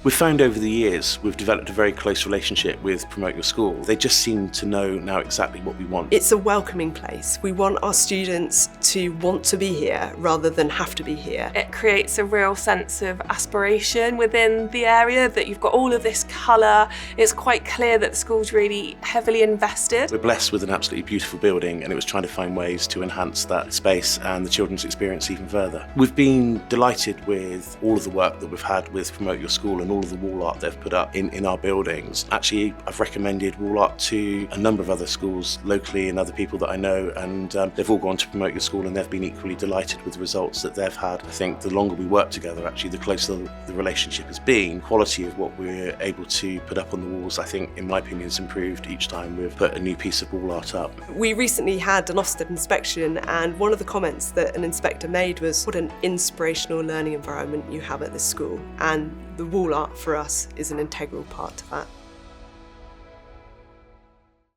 We've found over the years, we've developed a very close relationship with Promote Your School. They just seem to know now exactly what we want. It's a welcoming place. We want our students to want to be here rather than have to be here. It creates a real sense of aspiration within the area, that you've got all of this colour. It's quite clear that the school's really heavily invested. We're blessed with an absolutely beautiful building, and it was trying to find ways to enhance that space and the children's experience even further. We've been delighted with all of the work that we've had with Promote Your School and all of the wall art they've put up in our buildings. Actually, I've recommended wall art to a number of other schools locally and other people that I know, and they've all gone to Promote Your School and they've been equally delighted with the results that they've had. I think the longer we work together, actually, the closer the relationship has been. Quality of what we're able to put up on the walls, I think, in my opinion, has improved each time we've put a new piece of wall art up. We recently had an Ofsted inspection, and one of the comments that an inspector made was, what an inspirational learning environment you have at this school. And the wall art for us is an integral part of that.